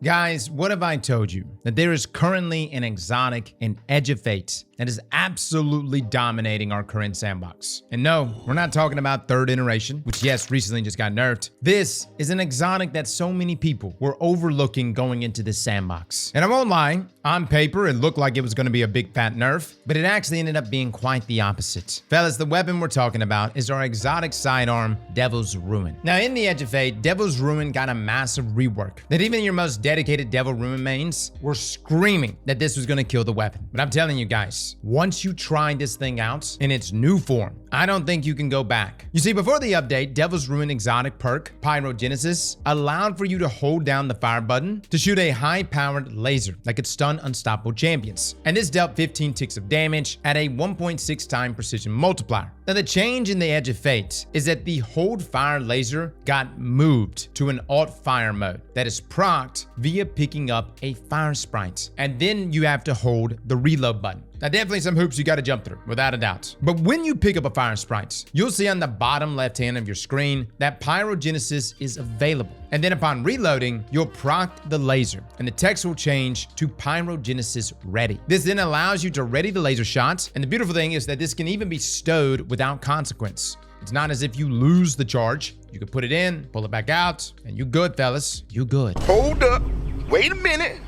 Guys, what have I told you? That there is currently an exotic in Edge of Fate that is absolutely dominating our current sandbox. And no, we're not talking about third iteration, which yes, recently just got nerfed. This is an exotic that so many people were overlooking going into this sandbox. And I won't lie, on paper, it looked like it was going to be a big fat nerf, but it actually ended up being quite the opposite. Fellas, the weapon we're talking about is our exotic sidearm, Devil's Ruin. Now in the Edge of Fate, Devil's Ruin got a massive rework that even your most dedicated Devil Ruin mains were screaming that this was going to kill the weapon. But I'm telling you guys, once you try this thing out in its new form, I don't think you can go back. You see, before the update, Devil's Ruin exotic perk, Pyrogenesis, allowed for you to hold down the fire button to shoot a high-powered laser that could stun unstoppable champions. And this dealt 15 ticks of damage at a 1.6 time precision multiplier. Now the change in the Edge of Fate is that the hold fire laser got moved to an alt fire mode that is procced via picking up a fire sprite. And then you have to hold the reload button. Now definitely some hoops you gotta jump through, without a doubt. But when you pick up a fire sprite, you'll see on the bottom left hand of your screen that Pyrogenesis is available. And then upon reloading, you'll proc the laser and the text will change to Pyrogenesis ready. This then allows you to ready the laser shots. And the beautiful thing is that this can even be stowed without consequence. It's not as if you lose the charge. You can put it in, pull it back out, and you good, fellas. You good. Hold up. Wait a minute.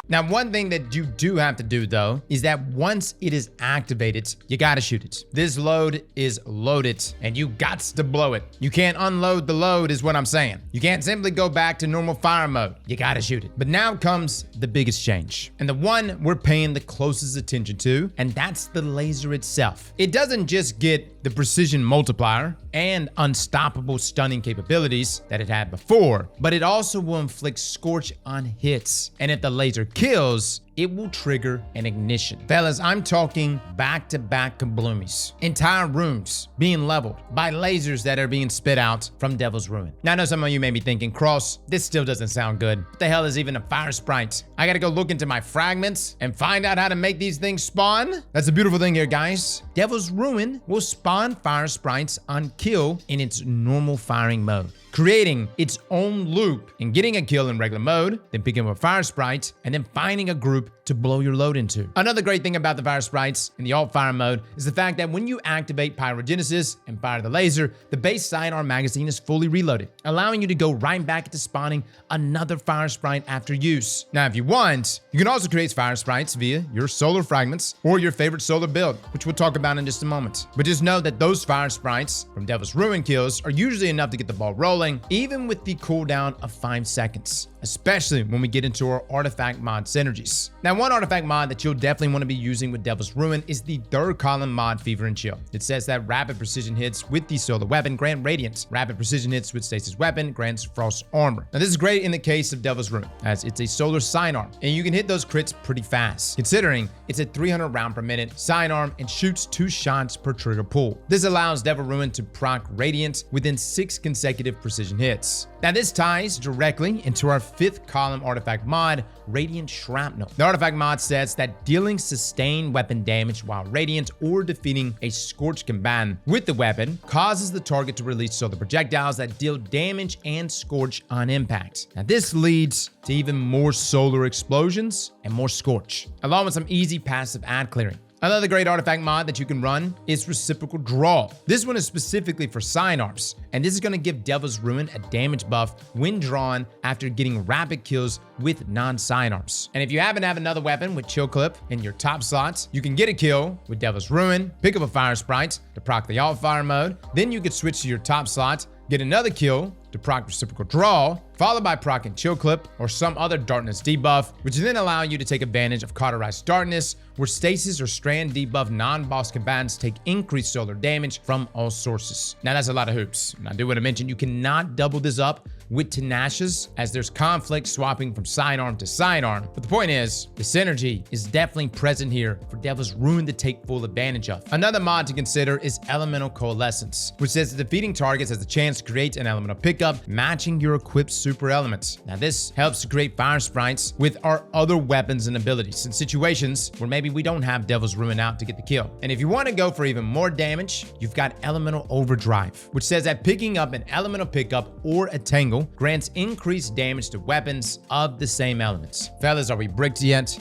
Now, one thing that you do have to do, though, is that once it is activated, you gotta shoot it. This load is loaded, and you gots to blow it. You can't unload the load, is what I'm saying. You can't simply go back to normal fire mode. You gotta shoot it. But now comes the biggest change, and the one we're paying the closest attention to, and that's the laser itself. It doesn't just get the precision multiplier and unstoppable stunning capabilities that it had before, but it also will inflict scorch on hits. And if the laser kills, it will trigger an ignition. Fellas, I'm talking back-to-back kabloomies. Entire rooms being leveled by lasers that are being spit out from Devil's Ruin. Now I know some of you may be thinking, Cross, this still doesn't sound good. What the hell is even a fire sprite? I gotta go look into my fragments and find out how to make these things spawn? That's the beautiful thing here, guys. Devil's Ruin will spawn fire sprites on kill in its normal firing mode, creating its own loop and getting a kill in regular mode, then picking up a fire sprite, and then finding a group to blow your load into. Another great thing about the fire sprites in the alt fire mode is the fact that when you activate Pyrogenesis and fire the laser, the base sidearm magazine is fully reloaded, allowing you to go right back into spawning another fire sprite after use. Now, if you want, you can also create fire sprites via your solar fragments or your favorite solar build, which we'll talk about in just a moment. But just know that those fire sprites from Devil's Ruin kills are usually enough to get the ball rolling, even with the cooldown of 5 seconds, especially when we get into our artifact mod Synergies. Now, one artifact mod that you'll definitely want to be using with Devil's Ruin is the third column mod Fever and Chill. It says that rapid precision hits with the solar weapon grant Radiance. Rapid precision hits with Stasis weapon grants Frost armor. Now, this is great in the case of Devil's Ruin, as it's a solar sidearm, and you can hit those crits pretty fast, considering it's a 300 round per minute sidearm and shoots 2 shots per trigger pull. This allows Devil Ruin to proc Radiant within 6 consecutive precision hits. Now, this ties directly into our 5th column artifact mod, Radiant Shrapnel. The artifact mod says that dealing sustained weapon damage while radiant or defeating a scorched combatant with the weapon causes the target to release solar projectiles that deal damage and scorch on impact. Now, this leads to even more solar explosions and more scorch, along with some easy passive ad clearing. Another great artifact mod that you can run is Reciprocal Draw. This one is specifically for sidearms, and this is going to give Devil's Ruin a damage buff when drawn after getting rapid kills with non-sidearms. And if you happen to have another weapon with Chill Clip in your top slots, you can get a kill with Devil's Ruin, pick up a fire sprite to proc the alt fire mode, then you could switch to your top slot, get another kill to proc Reciprocal Draw, followed by proccing Chill Clip or some other darkness debuff, which then allow you to take advantage of Cauterized Darkness, where stasis or strand debuff non-boss combatants take increased solar damage from all sources. Now, that's a lot of hoops, and I do want to mention you cannot double this up with Tenacious, as there's conflict swapping from sidearm to sidearm. But the point is, the synergy is definitely present here for Devil's Ruin to take full advantage of. Another mod to consider is Elemental Coalescence, which says that defeating targets has the chance to create an elemental pickup matching your equipped super elements. Now, this helps to create fire sprites with our other weapons and abilities in situations where maybe we don't have Devil's Ruin out to get the kill. And if you want to go for even more damage, you've got Elemental Overdrive, which says that picking up an elemental pickup or a tangle though, grants increased damage to weapons of the same elements. Fellas, are we bricked yet?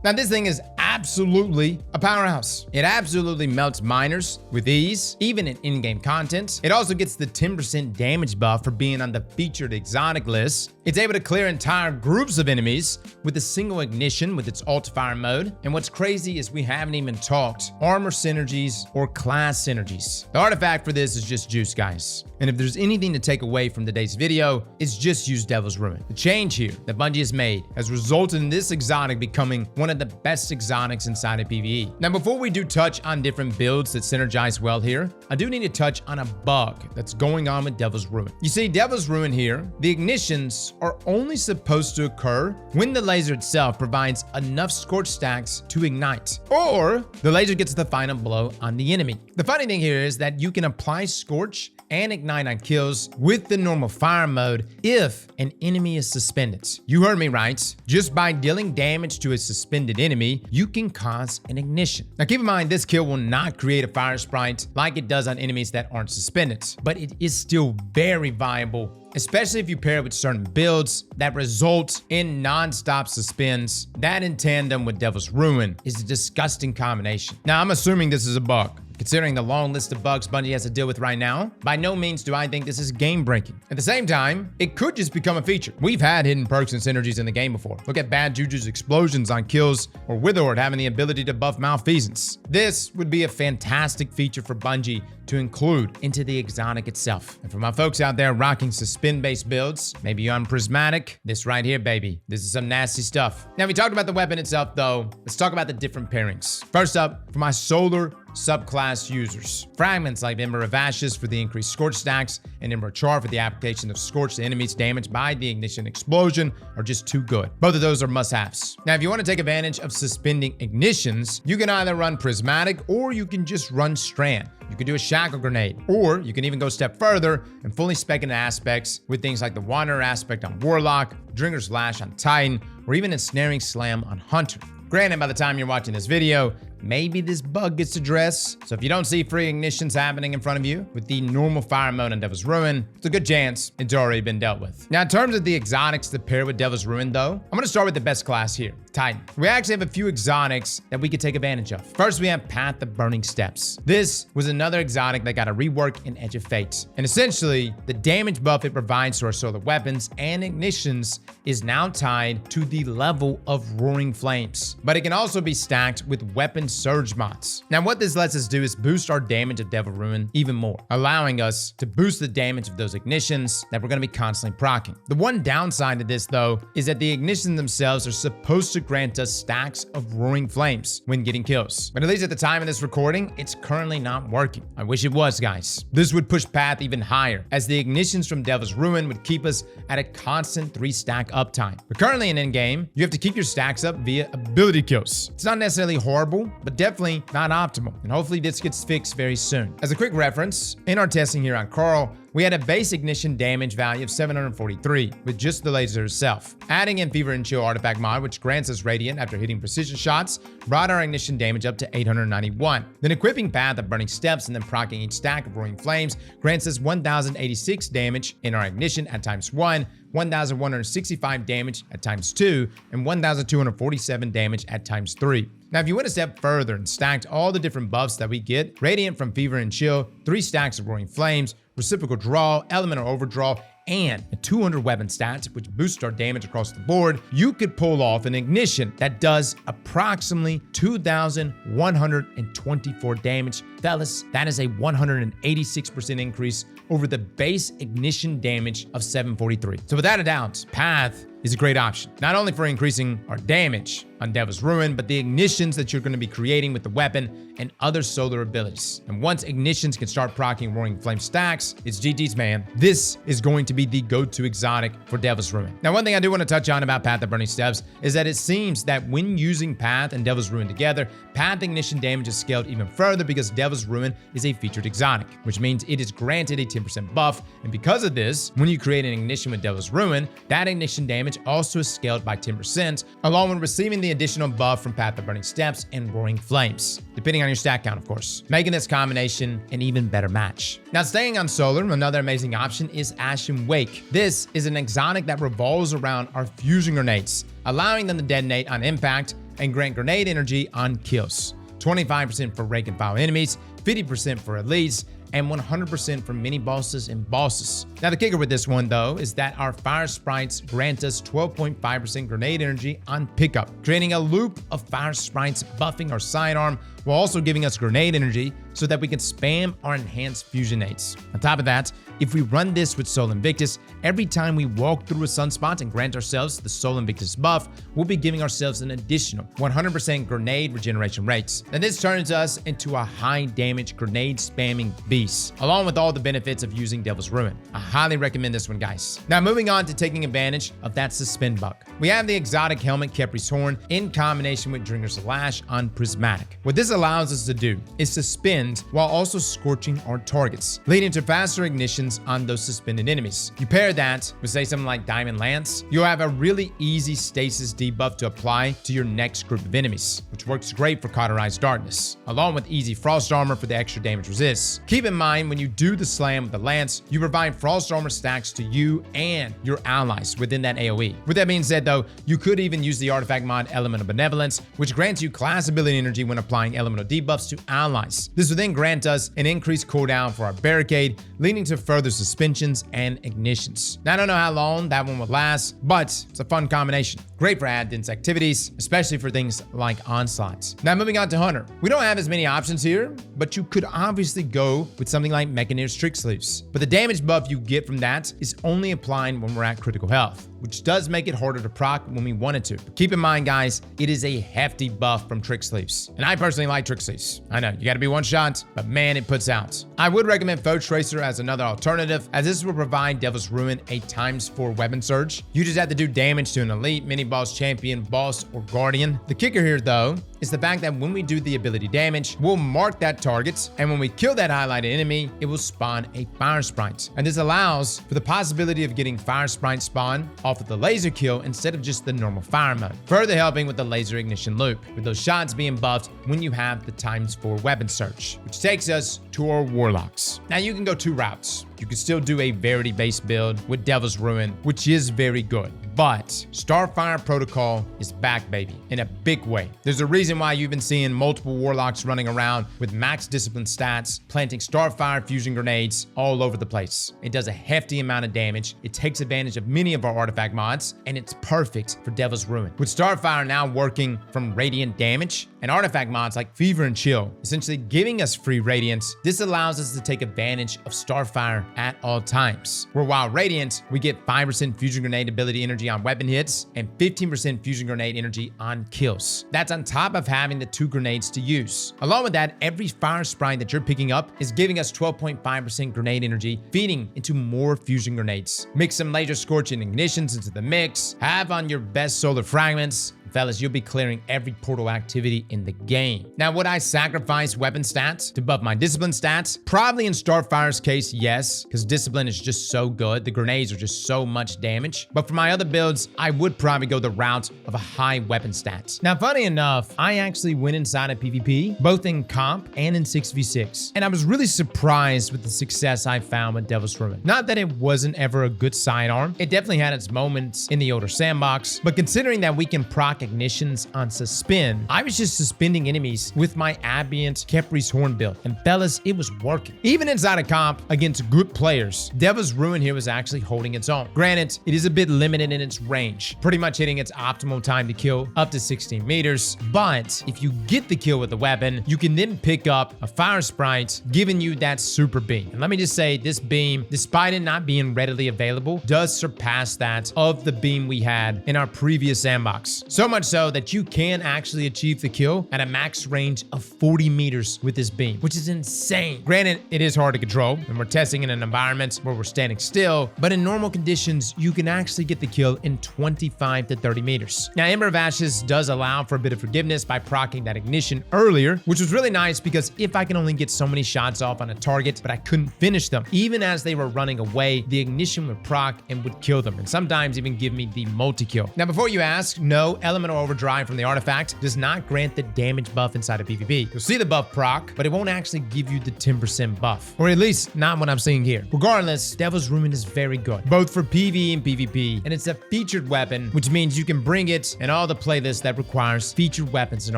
Now this thing is absolutely a powerhouse. It absolutely melts miners with ease, even in in-game content. It also gets the 10% damage buff for being on the featured exotic list. It's able to clear entire groups of enemies with a single ignition with its alt-fire mode. And what's crazy is we haven't even talked armor synergies or class synergies. The artifact for this is just juice, guys. And if there's anything to take away from today's video, it's just use Devil's Ruin. The change here that Bungie has made has resulted in this exotic becoming one of the best exotics inside of PvE. Now, before we do touch on different builds that synergize well here, I do need to touch on a bug that's going on with Devil's Ruin. You see, Devil's Ruin here, the ignitions are only supposed to occur when the laser itself provides enough scorch stacks to ignite, or the laser gets the final blow on the enemy. The funny thing here is that you can apply scorch and ignite on kills with the normal fire mode if an enemy is suspended. You heard me right. Just by dealing damage to a suspended enemy, you can cause an ignition. Now keep in mind, this kill will not create a fire sprite like it does on enemies that aren't suspended, but it is still very viable, especially if you pair it with certain builds that result in non-stop suspends. That in tandem with Devil's Ruin is a disgusting combination. Now I'm assuming this is a bug. Considering the long list of bugs Bungie has to deal with right now, by no means do I think this is game-breaking. At the same time, it could just become a feature. We've had hidden perks and synergies in the game before. Look at Bad Juju's explosions on kills, or Witherhoard having the ability to buff malfeasance. This would be a fantastic feature for Bungie to include into the exotic itself. And for my folks out there rocking suspend-based builds, maybe you're on Prismatic, this right here, baby. This is some nasty stuff. Now, we talked about the weapon itself, though. Let's talk about the different pairings. First up, for my solar subclass users. Fragments like Ember of Ashes for the increased scorch stacks and Ember of Char for the application of scorch to enemies damaged by the ignition explosion are just too good. Both of those are must-haves. Now, if you want to take advantage of suspending ignitions, you can either run Prismatic or you can just run Strand. You can do a Shackle Grenade, or you can even go a step further and fully spec into aspects with things like the Wanderer aspect on Warlock, Drinker's Lash on Titan, or even Ensnaring Slam on Hunter. Granted, by the time you're watching this video, maybe this bug gets addressed. So if you don't see free ignitions happening in front of you with the normal fire mode on Devil's Ruin, it's a good chance it's already been dealt with. Now, in terms of the exotics that pair with Devil's Ruin, though, I'm going to start with the best class here, Titan. We actually have a few exotics that we could take advantage of. First, we have Path of Burning Steps. This was another exotic that got a rework in Edge of Fate. And essentially, the damage buff it provides to our solar weapons and ignitions is now tied to the level of Roaring Flames. But it can also be stacked with weapon surge mods. Now, what this lets us do is boost our damage of Devil's Ruin even more, allowing us to boost the damage of those ignitions that we're going to be constantly proccing. The one downside to this, though, is that the ignitions themselves are supposed to grant us stacks of Roaring Flames when getting kills. But at least at the time of this recording, it's currently not working. I wish it was, guys. This would push Path even higher, as the ignitions from Devil's Ruin would keep us at a constant 3-stack uptime. But currently in in-game, you have to keep your stacks up via ability kills. It's not necessarily horrible, but definitely not optimal, and hopefully this gets fixed very soon. As a quick reference, in our testing here on Carl, we had a base ignition damage value of 743 with just the laser itself. Adding in Fever and Chill artifact mod, which grants us radiant after hitting precision shots, brought our ignition damage up to 891. Then equipping Path of Burning Steps and then proccing each stack of Roaring Flames grants us 1086 damage in our ignition at ×1, 1165 damage at ×2, and 1247 damage at ×3. Now, if you went a step further and stacked all the different buffs that we get, Radiant from Fever and Chill, 3 stacks of Roaring Flames, Reciprocal Draw, Elemental Overdraw, and a 200 weapon stats, which boosts our damage across the board, you could pull off an ignition that does approximately 2,124 damage. Fellas, that is a 186% increase over the base ignition damage of 743. So without a doubt, Path is a great option, not only for increasing our damage on Devil's Ruin, but the ignitions that you're going to be creating with the weapon and other solar abilities. And once ignitions can start proccing Roaring Flame stacks, it's GG's, man. This is going to be the go-to exotic for Devil's Ruin. Now, one thing I do want to touch on about Path of Burning Steps is that it seems that when using Path and Devil's Ruin together, Path ignition damage is scaled even further because Devil's Ruin is a featured exotic, which means it is granted a 10% buff. And because of this, when you create an ignition with Devil's Ruin, that ignition damage damage also is scaled by 10%, along with receiving the additional buff from Path of Burning Steps and Roaring Flames, depending on your stat count, of course, making this combination an even better match. Now, staying on solar, another amazing option is Ashen Wake. This is an exotic that revolves around our fusion grenades, allowing them to detonate on impact and grant grenade energy on kills. 25% for rank and file enemies, 50% for elites, and 100% for mini bosses and bosses. Now, the kicker with this one, though, is that our fire sprites grant us 12.5% grenade energy on pickup, creating a loop of fire sprites buffing our sidearm while also giving us grenade energy so that we can spam our enhanced fusionates. On top of that, if we run this with Sol Invictus, every time we walk through a sunspot and grant ourselves the Sol Invictus buff, we'll be giving ourselves an additional 100% grenade regeneration rates. And this turns us into a high damage grenade spamming beast, along with all the benefits of using Devil's Ruin. I highly recommend this one, guys. Now, moving on to taking advantage of that Suspend Bug. We have the exotic helmet Khepri's Horn in combination with Drinker's Lash on Prismatic. What this allows us to do is suspend while also scorching our targets, leading to faster ignitions on those suspended enemies. You pair that with, say, something like Diamond Lance, you'll have a really easy stasis debuff to apply to your next group of enemies, which works great for Cauterized Darkness, along with easy Frost Armor for the extra damage resist. Keep in mind, when you do the slam with the Lance, you provide Frost Armor stacks to you and your allies within that AoE. With that being said, though, you could even use the artifact mod Element of Benevolence, which grants you class ability energy when applying elemental debuffs to allies. This will then grant us an increased cooldown for our barricade, leading to further suspensions and ignitions. Now, I don't know how long that one will last, but it's a fun combination. Great for ad-dense activities, especially for things like onslaughts. Now, moving on to Hunter. We don't have as many options here, but you could obviously go with something like Mechaneer's Tricksleeves. But the damage buff you get from that is only applying when we're at critical health, which does make it harder to proc when we wanted to. But keep in mind, guys, it is a hefty buff from Tricksleeves. And I personally like Tricksleeves. I know, you gotta be one shot, but man, it puts out. I would recommend Foetracer as another alternative, as this will provide Devil's Ruin a ×4 weapon surge. You just have to do damage to an elite, mini boss, champion, boss, or guardian. The kicker here, though, is the fact that when we do the ability damage, we'll mark that target, and when we kill that highlighted enemy, it will spawn a fire sprite. And this allows for the possibility of getting fire sprite spawn off of the laser kill instead of just the normal fire mode, further helping with the laser ignition loop, with those shots being buffed when you have the ×4 weapon search, which takes us to our Warlocks. Now, you can go two routes. You can still do a Verity based build with Devil's Ruin, which is very good. But Starfire Protocol is back, baby, in a big way. There's a reason why you've been seeing multiple Warlocks running around with max discipline stats, planting Starfire fusion grenades all over the place. It does a hefty amount of damage. It takes advantage of many of our artifact mods, and it's perfect for Devil's Ruin. With Starfire now working from radiant damage and artifact mods like Fever and Chill, essentially giving us free radiance, this allows us to take advantage of Starfire at all times. Where while Radiant, we get 5% fusion grenade ability energy on weapon hits and 15% fusion grenade energy on kills. That's on top of having the 2 grenades to use. Along with that, every fire sprite that you're picking up is giving us 12.5% grenade energy, feeding into more fusion grenades. Mix some laser scorching ignitions into the mix, have on your best solar fragments. Fellas, you'll be clearing every portal activity in the game. Now, would I sacrifice weapon stats to buff my discipline stats? Probably in Starfire's case, yes, because discipline is just so good. The grenades are just so much damage. But for my other builds, I would probably go the route of a high weapon stat. Now, funny enough, I actually went inside of PvP, both in comp and in 6v6. And I was really surprised with the success I found with Devil's Ruin. Not that it wasn't ever a good sidearm. It definitely had its moments in the older sandbox. But considering that we can proc ignitions on Suspend, I was just suspending enemies with my ambient Khepri's Horn build. And fellas, it was working. Even inside a comp against good players, Devil's Ruin here was actually holding its own. Granted, it is a bit limited in its range, pretty much hitting its optimal time to kill up to 16 meters. But if you get the kill with the weapon, you can then pick up a fire sprite, giving you that super beam. And let me just say, this beam, despite it not being readily available, does surpass that of the beam we had in our previous sandbox. So So much so that you can actually achieve the kill at a max range of 40 meters with this beam, which is insane. Granted, it is hard to control, and we're testing in an environment where we're standing still, but in normal conditions, you can actually get the kill in 25 to 30 meters. Now, Ember of Ashes does allow for a bit of forgiveness by proccing that ignition earlier, which was really nice because if I can only get so many shots off on a target, but I couldn't finish them, even as they were running away, the ignition would proc and would kill them, and sometimes even give me the multi-kill. Now, before you ask, no, Elemental Overdrive from the artifact does not grant the damage buff inside of PvP. You'll see the buff proc, but it won't actually give you the 10% buff, or at least not what I'm seeing here. Regardless, Devil's Ruin is very good, both for PvE and PvP, and it's a featured weapon, which means you can bring it in all the playlists that requires featured weapons and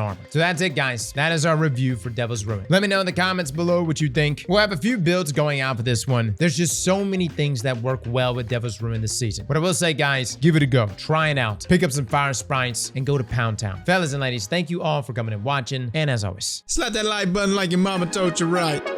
armor. So that's it, guys. That is our review for Devil's Ruin. Let me know in the comments below what you think. We'll have a few builds going out for this one. There's just so many things that work well with Devil's Ruin this season. But I will say, guys, give it a go. Try it out. Pick up some fire sprites and go to Pound Town. Fellas and ladies, thank you all for coming and watching. And as always, Slap that like button like your mama told you right.